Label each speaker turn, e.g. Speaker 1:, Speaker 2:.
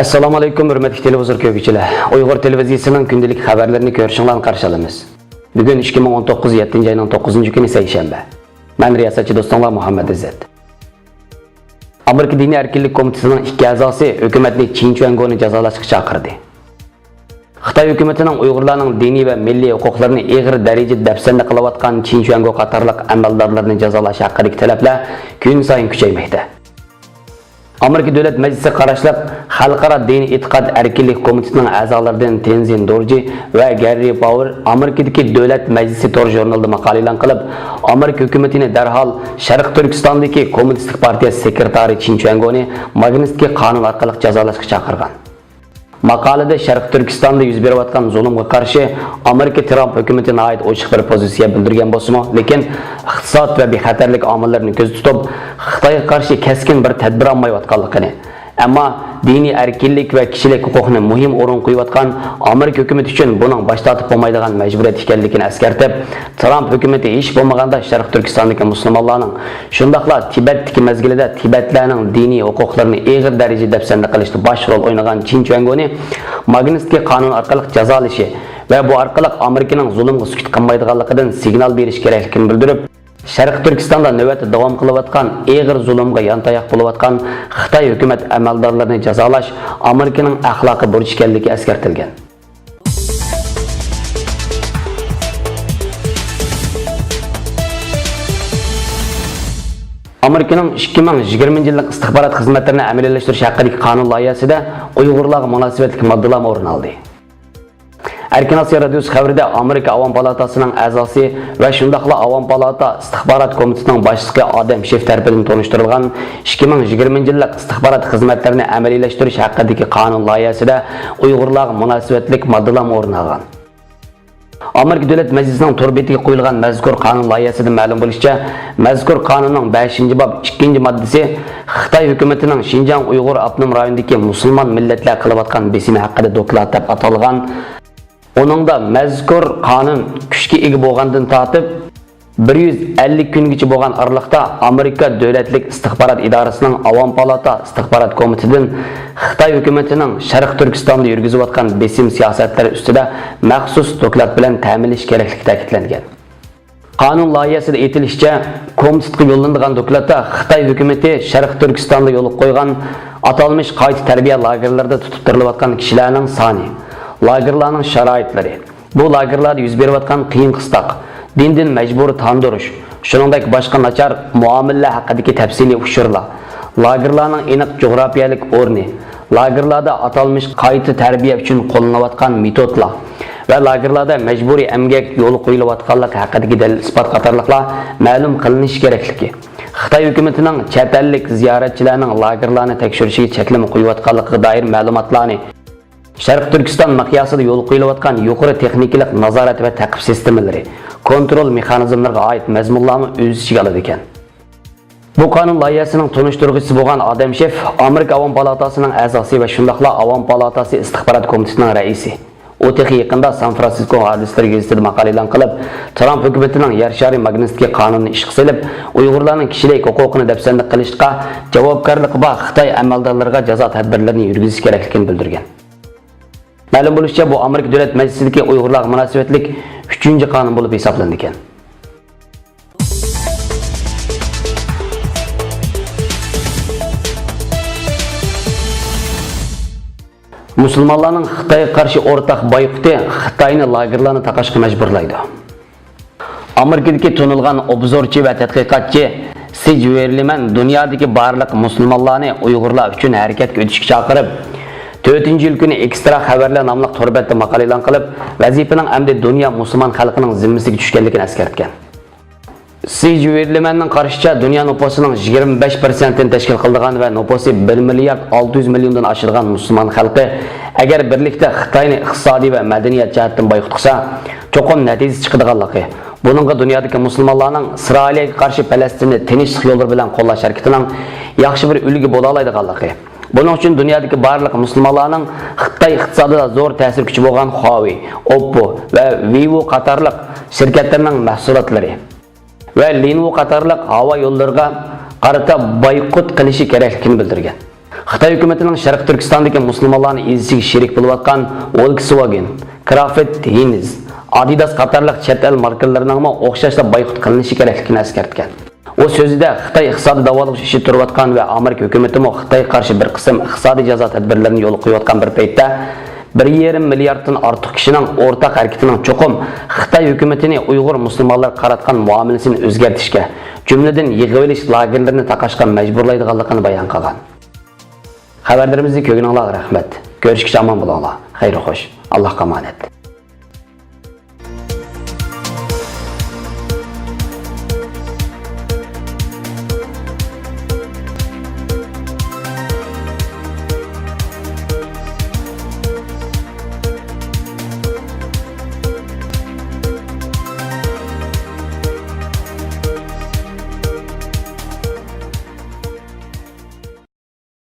Speaker 1: Assalomu alaykum, hurmatli televizor ko'ruvchilar. Uyg'ur televiziyasining kundalik xabarlarini ko'rishinglarni qarshi olamiz. Bugun 2019 7-oyning 9-kuni seshanba. Men riyosatchi do'stinglar Muhammad Izzat. Amerika Diniy erkinlik komitetining 2 a'zosi hukumatni Çinchuangoni jazolashga chaqirdi. Xitoy hukumatining Uyg'urlarning diniy va milliy huquqlarini og'ir darajada dafsanda qilayotgan Çinchuango qatorliq amaldorlarni jazolash haqidagi talablar kun sayin kuchaymoqda. Amerika Davlat Majlisi qarashliq Xalqaro diniy e'tiqod erkinlik komitetining a'zolaridan Tenzin Dorji va Gary Power Amerikadagi Davlat Majlisi tor jurnalida maqola e'lon qilib, Amerika hukumatini darhol Sharq Turkistondagi Kommunistik partiya sekretari Çinchuangoni Magnitskiy qonun orqali jazolashga chaqirgan. Maqolada Sharq Turkistonda yuz berayotgan zulmga qarshi Amerika Trump hukumatiga oid ochiq bir pozitsiya bildirgan bo'lsa-mu, lekin iqtisod va bexatarlik omillarni ko'z tutib, Xitoyga qarshi keskin bir tadbir olmayotganligini, ammo diniy erkinlik va kishilik huquqni muhim o'rin qo'yayotgan Amerika hukumati uchun buning bosh tortib bo'lmaydigan majburiyat ekanligini eskartib, Trump hukumati hech bo'lmaganda Sharq Turkistondagi musulmonlarning, shundaqla Tibetdagi mezgilida Tibetlarning diniy huquqlarini og'ir darajada dafsanda qilishda bosh rol o'ynagan Çinchuangoni Magnitskiy qonun orqali jazolashi va bu orqali Amerikaning zulmga sukut qilmaydiganligidan signal berish kerakligini bildirib, Sharq Turkistonda navbatda davom qilayotgan og'ir zulmga yantayoq bo'layotgan Xitoy hukumat amaldorlarini jazolash Amerikaning axloqiy burchi ekanligi eskartilgan. Amerikaning 2020-yillik istixborot xizmatlarini amaliylashtirish haqidagi qonun loyihasida Uyg'urlarga munosabatli moddalar o'rin oldi. Erkin Asiya radiosi xabarida Amerika Avam palatasining a'zosi va shundaqla Avam palata istixborot komitetining boshlig'i Adam Shef tomonidan tanishtirilgan 2020-yillik istixborot xizmatlarini amaliylashtirish haqidagi qonun loyihasida Uyg'urlarga munosabatli moddalar o'rin olgan. Amerika Davlat Majlisining to'r betiga qo'yilgan mazkur qonun loyihasida ma'lum bo'lishicha, mazkur qonunning 5-bob 2-moddasi Xitoy hukumatining Xinjiang Uyg'ur avtonom rayonidagi musulmon millatlar qilayotgan besimi haqida doklad deb atalgan. Onunda mazkur qonun kuchga ega bo'lgandan tortib 150 kungacha bo'lgan aralıqda Amerika Davlatlik istixborot idorasining Avam palata istixborot komitetidan Xitoy hukumatining Sharq Turkistonda yurgizayotgan besim siyosatlari ustida maxsus doklad bilan ta'minlash kerakligi ta'kidlangan. Qonun loyihasida aytilishicha, komitetga yo'llangan dokladda Xitoy hukumati Sharq Turkistonda yo'l qo'ygan atalmış qayta tarbiya lagerlarida tutib turilayotgan kishilarning soni, lagerlarning sharoitlari, bu lagerlarda yuz berayotgan qiyin qistoq, dindan majburiy tandirish, shuningdek boshqa nachar muomalalar haqidagi tafsiliy ushurlar, lagerlarning aniq jo'grafiyalik o'rni, lagerlarda atalmış qayta tarbiya uchun qo'llanayotgan metodlar va lagerlarda majburiy emgak yo'li qo'yilayotganlik haqidagi dalil isbot qatorliqlar ma'lum qilinishi kerakligi, Xitoy hukumatining chet ellik ziyoratchilarning lagerlarni tekshirishiga cheklama qo'yayotganligiga doir ma'lumotlarni, Sharq Turkiston miqyosida yo'l qo'yilayotgan yuqori texnikalik nazorat va taqib sistemalari, kontrol mexanizmlariga oid mazmunlarni o'z ichiga oladi ekan. Bu qonun loyihasining tunishtiruvchisi bo'lgan Adam Shef, Amerika Avam palatasining a'zosi va shundaqla Avam palatasi istixborot komitetining raisi. U texnik yaqinda San Fransisko hadislar gazetida maqola e'lon qilib, Trump hukumatining yer shari Magnitskiy qonunini ishga solib, Uyg'urlarning kishilik huquqini dafsanda qilishga javobgarligi bor Xitoy amaldorlariga jazo tadbirlarini yurgizish kerakligini bildirgan. Ma'lum bo'lishicha, bu Amerika Davlat Majlisidagi Uyg'urlarga munosabatli 3-qonun bo'lib hisoblanadi ekan. Musulmonlarning Xitoyga qarshi o'rtaq boyquti Xitoyni lagerlarni taqashga majburlaydi. Amerikadagi tunilgan obzorchi va tadqiqotchi Sijverliman dunyodagi barliq musulmonlarni Uyg'urlar uchun harakatga o'tishga chaqirib, 4-yil kuni ekstra xabarlar nomli to'rbetda maqola e'lon qilib, vazifaning amdi dunyo musulmon xalqining zimmasiga tushganligini eskartgan. Sijverlimanning qarashicha, dunyo nufusining 25%ni tashkil qiladigan va nufusi 1 milliard 600 milliondan oshirgan musulmon xalqi agar birlikda Xitoyni iqtisodiy va madaniyat jihatdan boyqut qilsa, cho'qim natija chiqadiganligi, buningga dunyodagi musulmonlarning Isroilga qarshi Falastinni tinchlik yo'llari bilan qo'llash harakatining yaxshi bir ulgi bo'la oladiganligi, buning uchun dunyodagi barliq musulmonlarning Xitoy iqtisodida zo'r ta'sir kuchi bo'lgan Huawei, Oppo va Vivo qatorliq shirkatlarining mahsulotlari va Lenovo qatorliq havo yo'llariga qarata boyqut qilishi kerakligini bildirgan. Xitoy hukumatining Sharq Turkistondagi musulmonlarni ezishiga sherik bo'layotgan Volkswagen, Crafet Hines, Adidas qatorliq chet el markalarining o'xshashla boyqut qilinishi kerakligini eskartgan. O sözüdə Xitay iqtisadi davolanish ishi turayotgan va Amerika hukumati Xitoyga qarshi bir qism iqtisodiy jazo tadbirlarini yo'l qo'yayotgan bir paytda 1,5 milliarddan ortiq kishining o'rtaq harakatining cho'qim Xitoy hukumatini Uyg'ur musulmonlar qaratgan muomalasini o'zgartirishga, jumladan yig'ib olish lagerlarini taqashga majburlaydiganligini bayon qilgan. Xabarlarimizni ko'rganingizga rahmat. Ko'rishguncha omon bo'linglar. Xayr xo'sh. Allohga omonat.